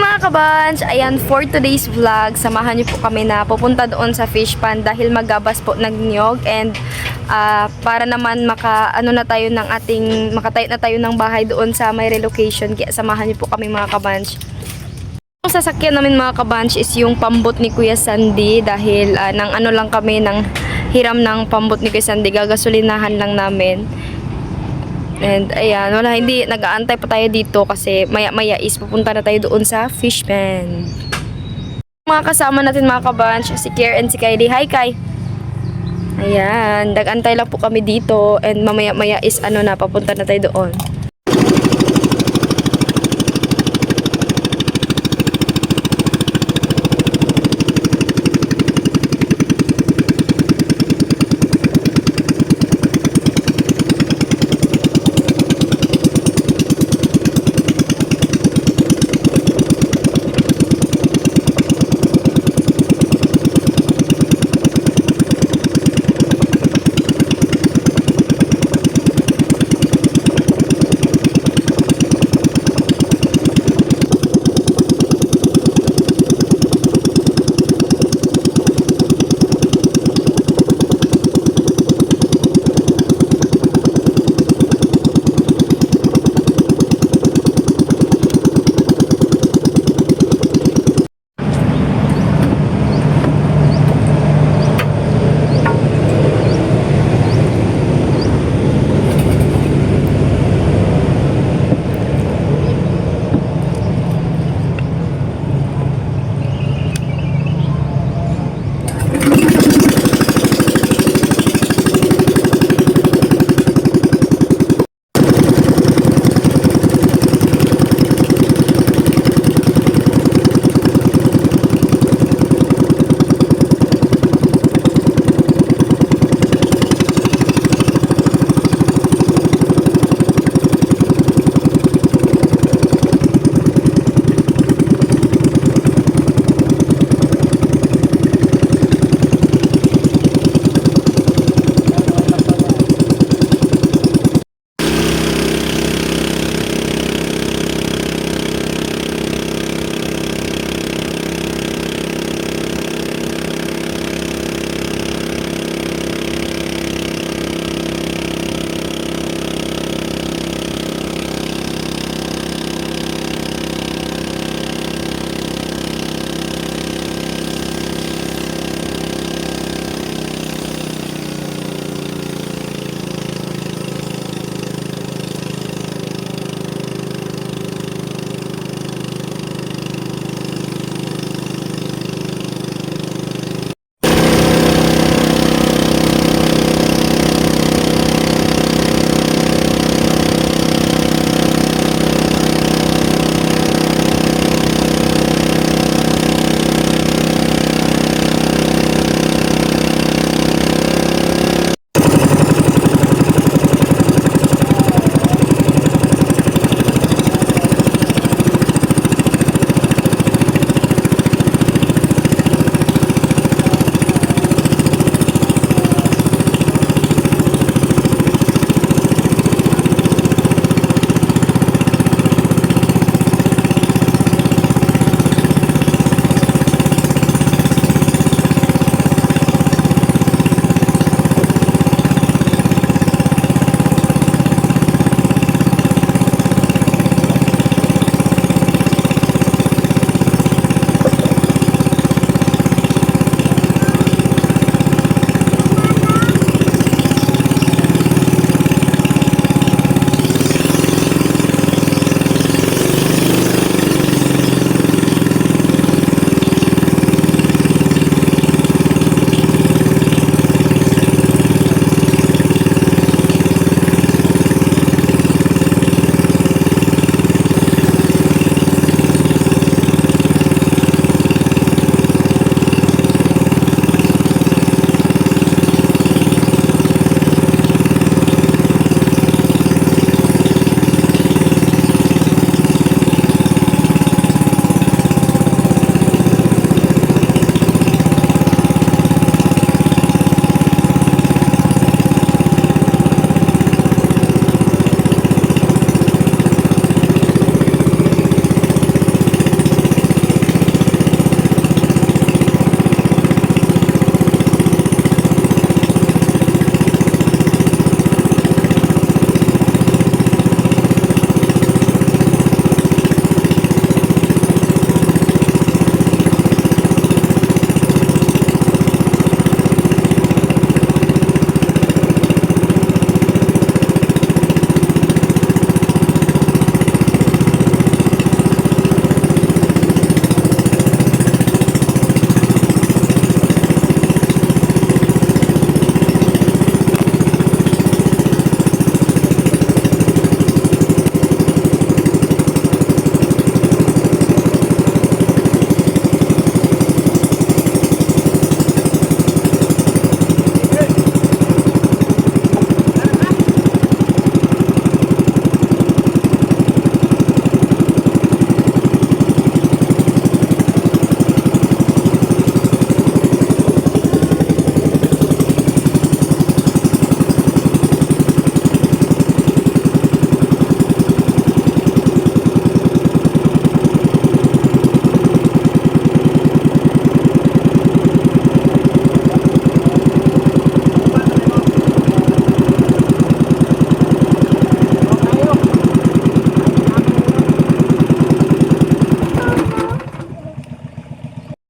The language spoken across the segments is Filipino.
Mga kabans, ayan for today's vlog, samahan niyo po kami na pupunta doon sa fish pond dahil magabas po ng niyog and para naman makatayo na tayo ng bahay doon sa may relocation. Kaya samahan niyo po kami mga kabans. Ang sasakyan namin mga kabans is yung pambot ni Kuya Sandy dahil lang kami ng hiram ng pambot ni Kuya Sandy, gagasolinahan lang namin. And ayan, hindi nag-aantay pa tayo dito kasi maya-maya is pupunta na tayo doon sa fish pond. Mga kasama natin mga kabanch, si Kier and si Kylie. Hi Kai! Ayan, nag-aantay lang po kami dito and mamaya-maya is papunta na tayo doon.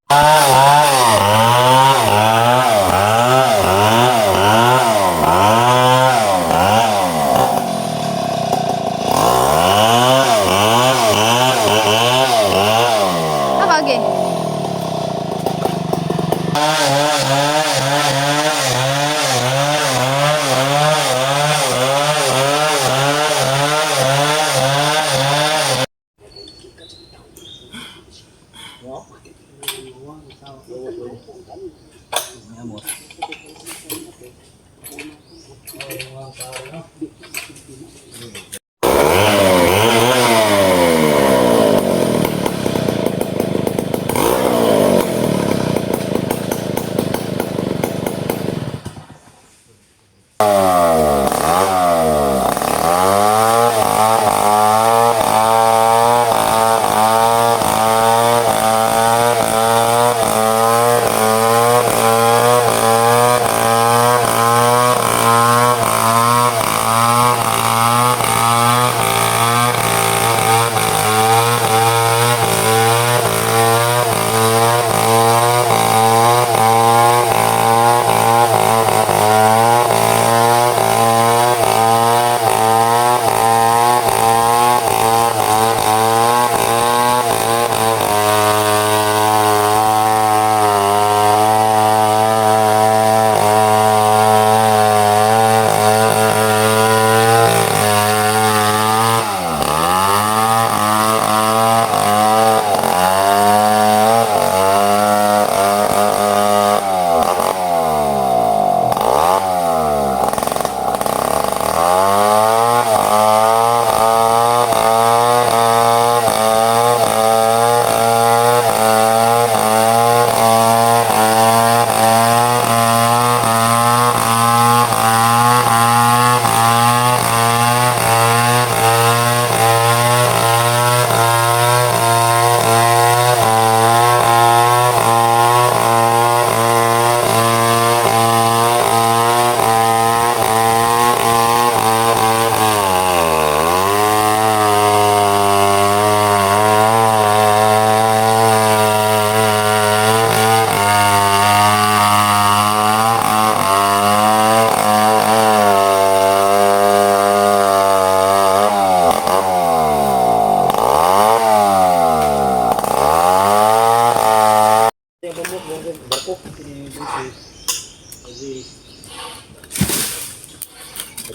Nakage.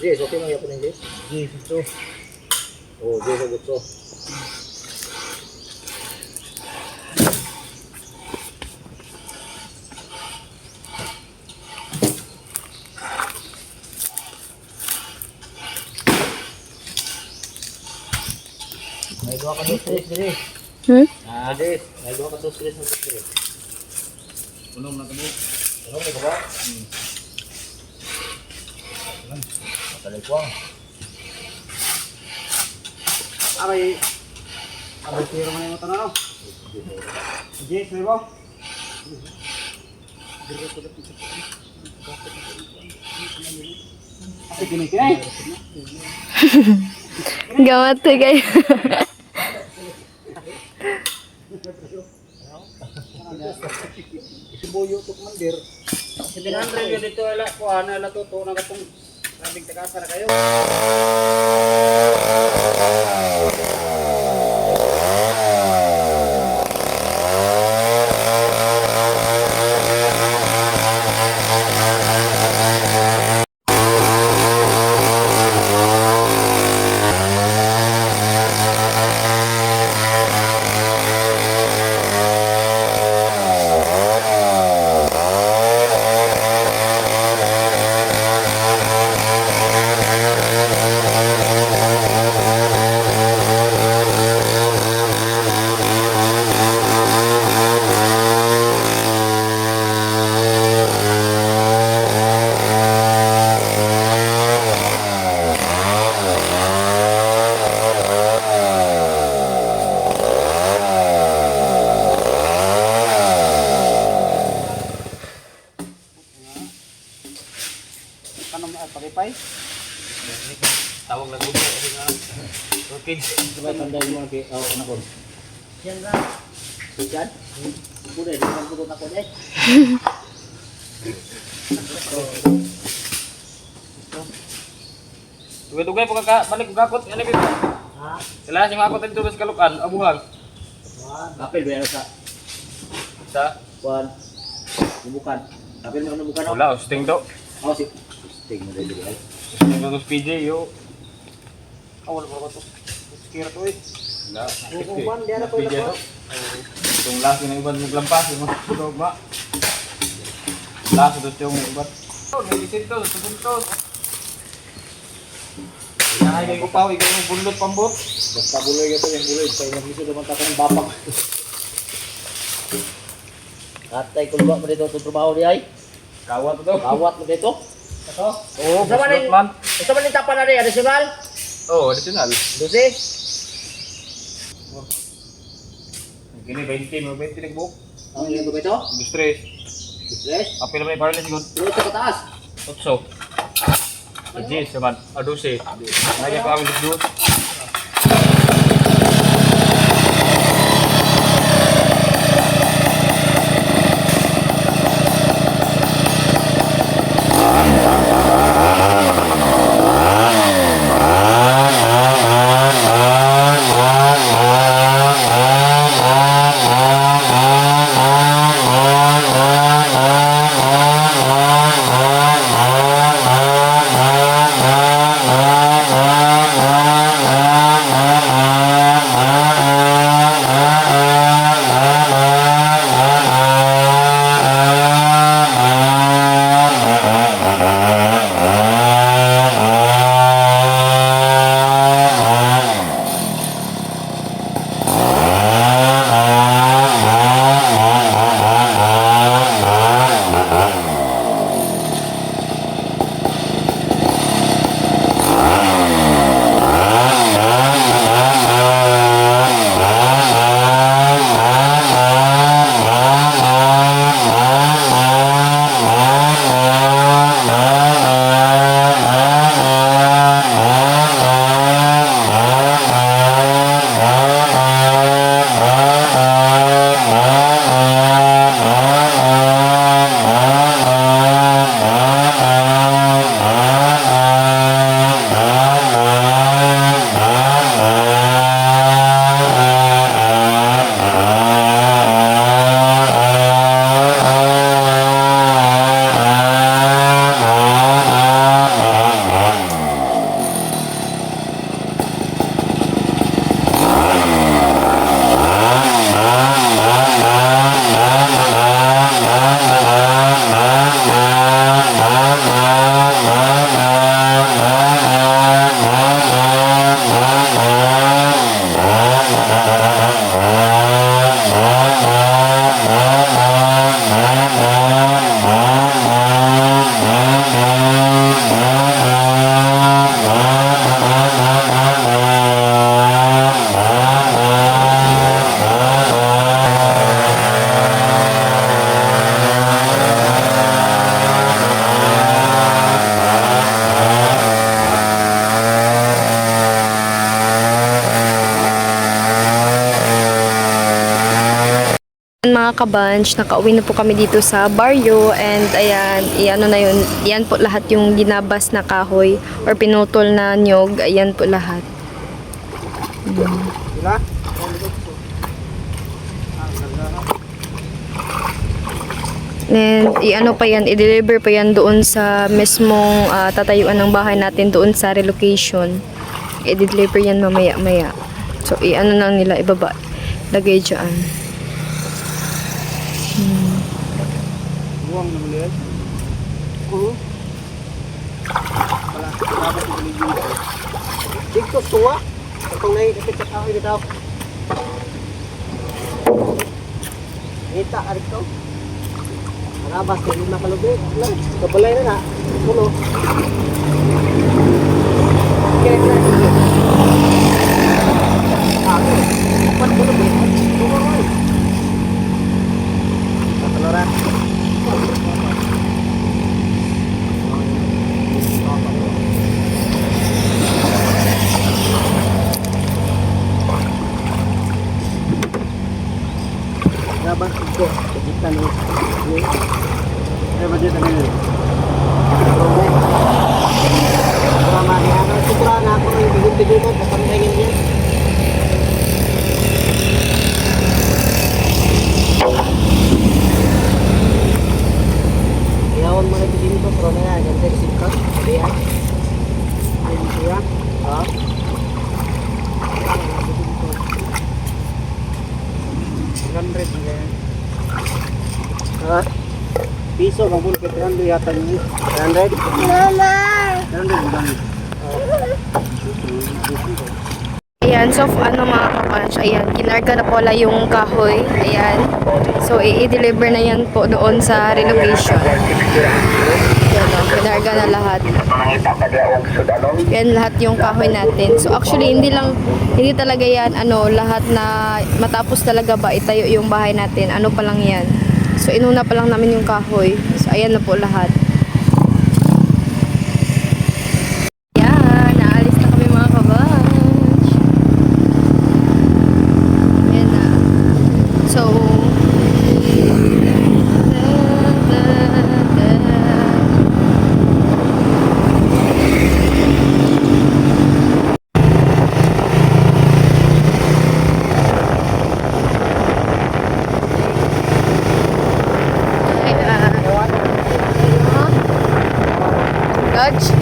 Jess, okay lang yapon yung Jess? Jess, ito. Oh, Jess, hugot to. May dua ka dos tres dire. Jess, may dua ka dos tres na dire. Unom na kami. Unom na ba? Matalay ko. Aray. Aray tiro man yung tanong. Jess, may ba? Ay, kini-kini. Gawat to kayo. Isibuyo to commander. 700 yun dito ala ko ana ala to na katong sabing tagasa na kayo. Pakipay. Tawag lang gusto kasi nga. Okay. Diba tanda yung mga anak ko? Yan lang. Diyan. Kude, di man pudot ako deh. Tugay-tugay po balik ko gakot. Ano ba? Ha? Sila si makot ito sa kalukan, abuhang. Kapil ba sa Sa kuan? Bubukan. Kapil mo bubukan ako. wala, sting to. Oh, si sting mo dito ay. Sting to PJ yo. Awal ko to. Skira to eh. Wala. Bubukan dia na po PJ to. Itong last na iban maglampas, yung mga dogma. Last ito yung iban. Oh, nilisit to, subuntos. Ay, ko pa, ikaw yung bulot pambot. Basta buloy ito yung buloy. Kaya nagmiso naman tako ng bapak. Atay kulba mo dito itong trabaho di ay. Kawat to. Kawat mo dito. Ito. Oo, Sa man bulot man. Sa man tapa na rin, additional. Oo, additional. 12. Gini 20 mo 20 nagbuok. Ang ilan ba ito? Distress. Stress. Apil may para siguro. Tuloy sa kataas. 8. Yes, naman. 12. Lagi pa kami dito. Mga kabanch, nakauwi na po kami dito sa baryo and ayan, iano na yun, yan po lahat yung ginabas na kahoy or pinutol na nyog, ayan po lahat. Diba? And iano pa yan, i-deliver pa yan doon sa mismong tatayuan ng bahay natin doon sa relocation. I-deliver yan mamaya-maya. So iano na nila, ibaba, lagay dyan. Buang na maliit. Oo. Wala. Dapat i-deliver. Dito tuwa. Itong nai-ipit sa kahoy dito. Kita ka dito. Marabas ka rin nakalubig. Kabalay na na. Puno. Okay, na. Ako. Pat puno ba? Tumaroy. Pataloran. Gabang ito. Kita nih. Ba dito nila? Drama ni ano sutra na ako yung bigil-bigil mo kapangingin niya. Iyawan mo na dito pero na yan. Ganda yung singkat. Hindi yan. Hindi yan. Ha? Ha? Piso, mabul ke 300 yata niyo. 300? Mama! 300 bulan. Ayan, so ano mga kapanch, ayan, kinarga na pala yung kahoy, ayan. So, i-deliver na yan po doon sa relocation. Ayan, kinarga na lahat. Yan lahat yung kahoy natin. So, actually, hindi talaga yan, lahat na matapos talaga ba itayo yung bahay natin. Ano pa lang yan. So, inuna pa lang namin yung kahoy. So, ayan na po lahat. Yan, naalis na kami mga kabanch. Ayan na. So, Dodge.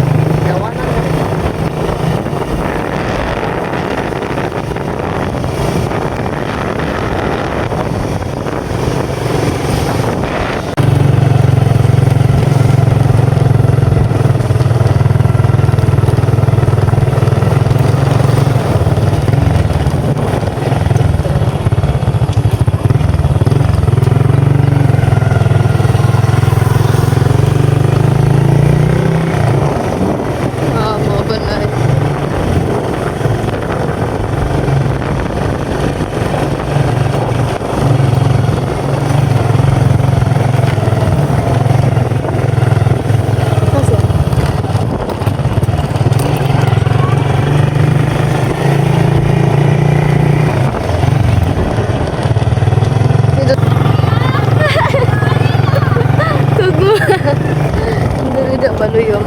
Hindi balo yung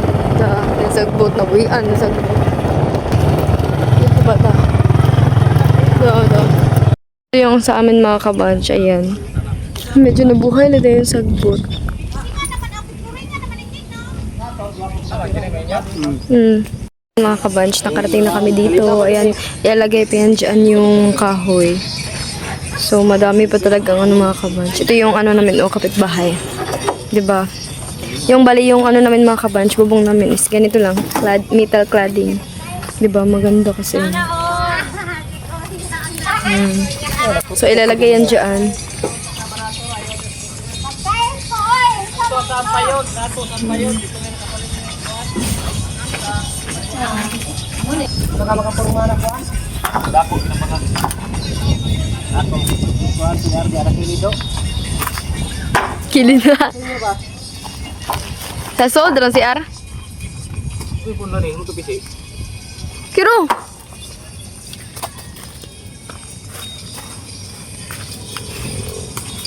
sagbot na buyan sagbot. Ito ba ta? Ito. Ito yung sa amin mga kabanch, ayan. Medyo nabuhay na din yung sagbot. Mga kabanch, nakarating na kami dito. Ayan, ilalagay pa yan dyan yung kahoy. So, madami pa talagang mga kabanch. Ito yung namin, kapitbahay. 'Di ba? Yung bali yung namin mga kabanch, bubong namin is ganito lang, metal cladding. 'Di ba? Maganda kasi. So, ilalagay yan dyan. Kili na. Sa sodra si Ar. Uy, pun na rin. Ito pisi. Kiro.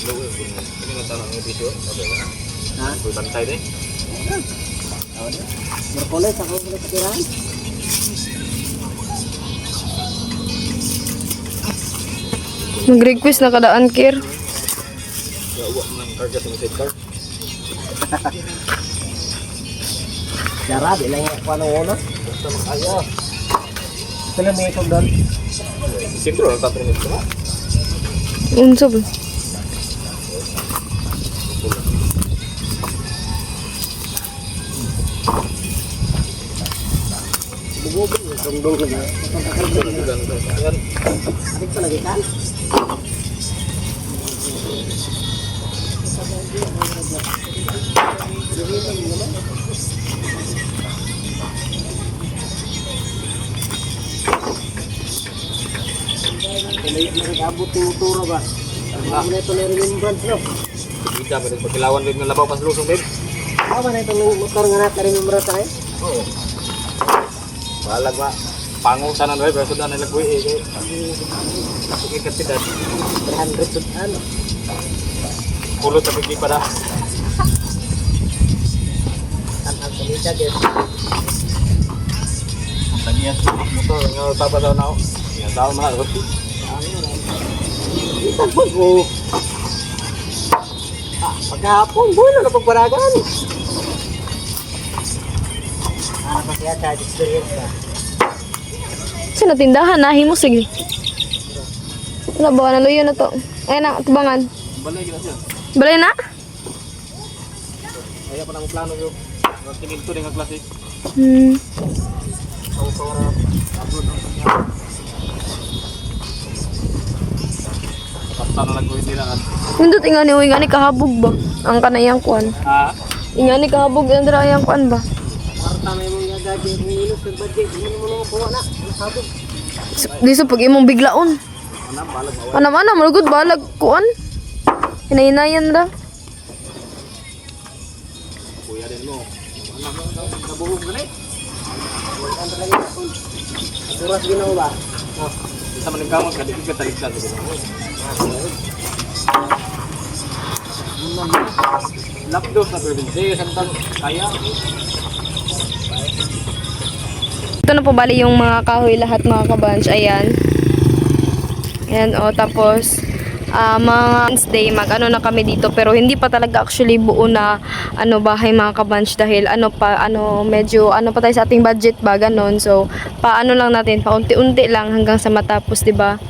Ini nga tanong yung video. Ha? Ito bantay din. Merkulis ako ulit katiran. Nag-request na kadaan, Kir. Gawa ng karga sa message card. Dara, di lang ako ano oras. Basta makaya. Sila may itong doon. Siyempre, nagtatrinig ko na. Unsa ba? Bugubog, itong doon ko na. Adik pa lagi kan? Nag-abot yung turo ba? Ako na ito na remembrance, no? Kita ba rin pagkilawan din ng labaw pas lusong din? Ako na itong motor nga natin remembrance tayo? Oo. Balag ba? pangutan ang driver, sudah nila kuwi eh. Sige katidad. 300 sudan. Pulo sa bigli pa na. Ang salita din. Tagiyan sa motor, nga tapa daw na ako. Yan daw mga rusi. Oh. Pagkahapon, bulo na pagparagan. Ano pa kaya sa experience ka? Sa natindahan, nahi mo, sige. Wala ba, naluyo na to. Ayan na, tubangan. Balay gina siya. Balay na? Kaya pa nang plano yung kininto din ang klase. Para upload ang kanya. Basta na lang ko hindi na. Nindot ingani kahabog ba? Ang kanayang kuan. Ha? Ingani kahabog ang drayang kuan ba? Para tama yung mga gagi, minus ng budget, hindi mo naman kuha na. Sabog. Di sa pag imong biglaon. Anam, balag mawala. Ana-ana malugod balag kuan. Hinay-hinayan ra. Kuya din mo. Anam, nabuhog ka na eh. Ang talaga yun. Duras ginawa ba? Oh. Isa man yung kamot, kadikit ka talikdan. Lapdos na pwede. Sige, santang kaya. Ito na po bali yung mga kahoy lahat mga kabanch. Ayan. Ayan o. Tapos mga Wednesday mag-ano na kami dito. Pero hindi pa talaga actually buo na bahay mga kabanch. Dahil medyo pa tayo sa ating budget ba. Ganon. So paano lang natin. Paunti-unti lang hanggang sa matapos, diba?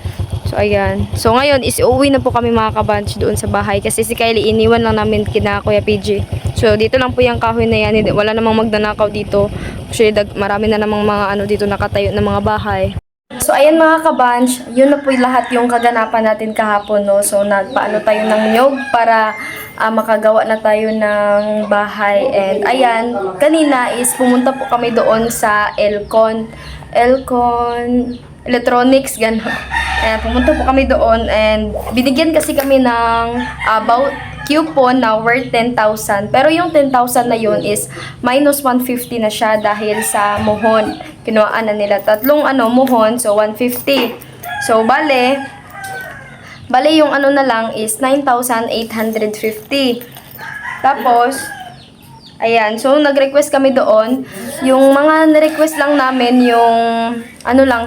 So ayan. So ngayon is uuwi na po kami mga kabanch doon sa bahay. Kasi si Kylie iniwan lang namin kina Kuya PG. So dito lang po yung kahoy na yan. Wala namang magnanakaw dito. Actually marami na namang mga dito nakatayo na mga bahay. So ayan mga kabanch, yun na po lahat yung kaganapan natin kahapon, no. So nagpaano tayo ng niyog para makagawa na tayo ng bahay. And ayan, kanina is pumunta po kami doon sa Elcon Electronics, gano'n. Ayan, pumunta po kami doon and binigyan kasi kami ng about coupon na worth 10,000. Pero yung 10,000 na yun is minus 150 na siya dahil sa muhon. Kinuhaan na nila tatlong muhon, so 150. So bale yung na lang is 9,850. Tapos ayan, so nag-request kami doon. Yung mga na-request lang namin yung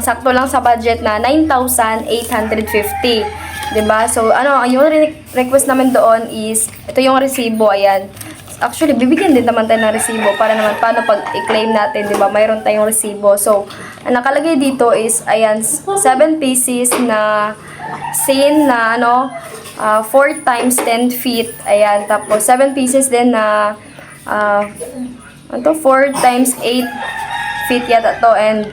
sakto lang sa budget na 9,850. 'Di ba? So yung request namin doon is ito yung resibo, ayan. Actually, bibigyan din naman tayo ng resibo para naman paano pag i-claim natin, 'di ba? Mayroon tayong resibo. So, ang nakalagay dito is ayan, 7 pieces na scene na 4 times 10 feet. Ayan, tapos 7 pieces din na 4 times 8 feet yata to, and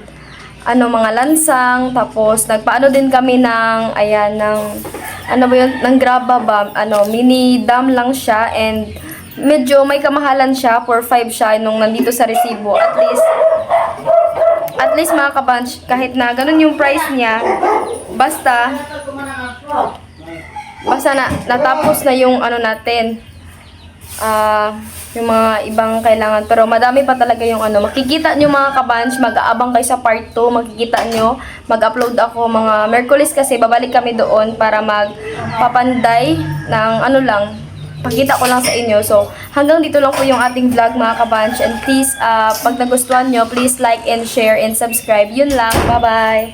mga lansang. Tapos nagpaano din kami ng ng graba ba, mini dam lang siya, and medyo may kamahalan siya, 4.5 siya nung nandito sa resibo. At least mga kabanch, kahit na ganun yung price niya, basta natapos na yung natin, yung mga ibang kailangan. Pero madami pa talaga yung makikita nyo mga kabanch, mag-aabang kayo sa part 2, makikita nyo, mag-upload ako mga Merkulis kasi babalik kami doon para magpapanday ng pakita ko lang sa inyo. So hanggang dito lang po yung ating vlog mga kabanch, and please pag nagustuhan nyo, please like and share and subscribe. Yun lang, bye bye.